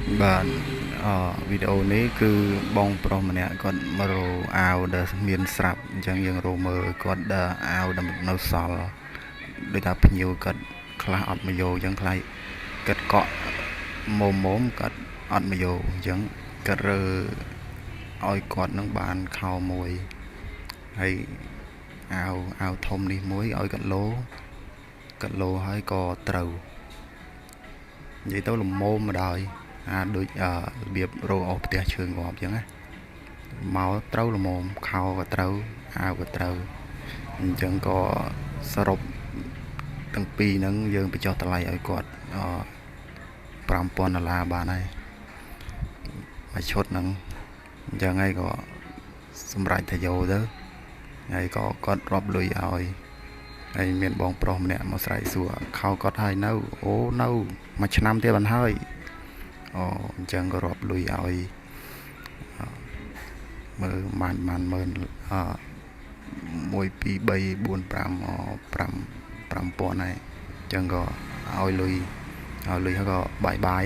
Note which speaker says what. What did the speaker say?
Speaker 1: បាទវីដេអូនេះគឺបងប្រុសម្នាក់គាត់មករកអាវដែលមានស្រាប់អញ្ចឹងយើងរកមើលគាត់ដើរអាវដែលនៅសល់ដូចថាភ្ញៀវគាត់ខ្លះអត់មកយកអញ្ចឹងខ្លះគាត់កក់មុំគាត់អត់មកយកអញ្ចឹងគាត់រើឲ្យគាត់នឹងបានខោមួយហើយអាវធំនេះមួយឲ្យគាត់លោហើយក៏ត្រូវនិយាយទៅលំមុំមកដល់ដូចរបៀបរោអស់ផ្ទះឈើងាប់អញ្ចឹងណាមកត្រូវល្មមខោក៏ត្រូវអាវក៏ត្រូវអញ្ចឹងក៏សរុបទាំងពីរហ្នឹងយើងបញ្ចុះតម្លៃឲ្យគាត់$5000បានហើយមួយឈុតហ្នឹងអញ្ចឹងហើយក៏សម្រេចថាយកទៅហើយក៏គាត់រាប់លុយឲ្យហើយមានបងប្រុសម្នាក់មកស្រែកសួរខោគាត់ហើយនៅអូនៅមួយឆ្នាំទៀតបានហើយអញ្ចឹងក៏រាប់លុយឲ្យមើលបាន10000 1 2 3 4 5 5000ហើយអញ្ចឹងក៏ឲ្យលុយហើយក៏បាយ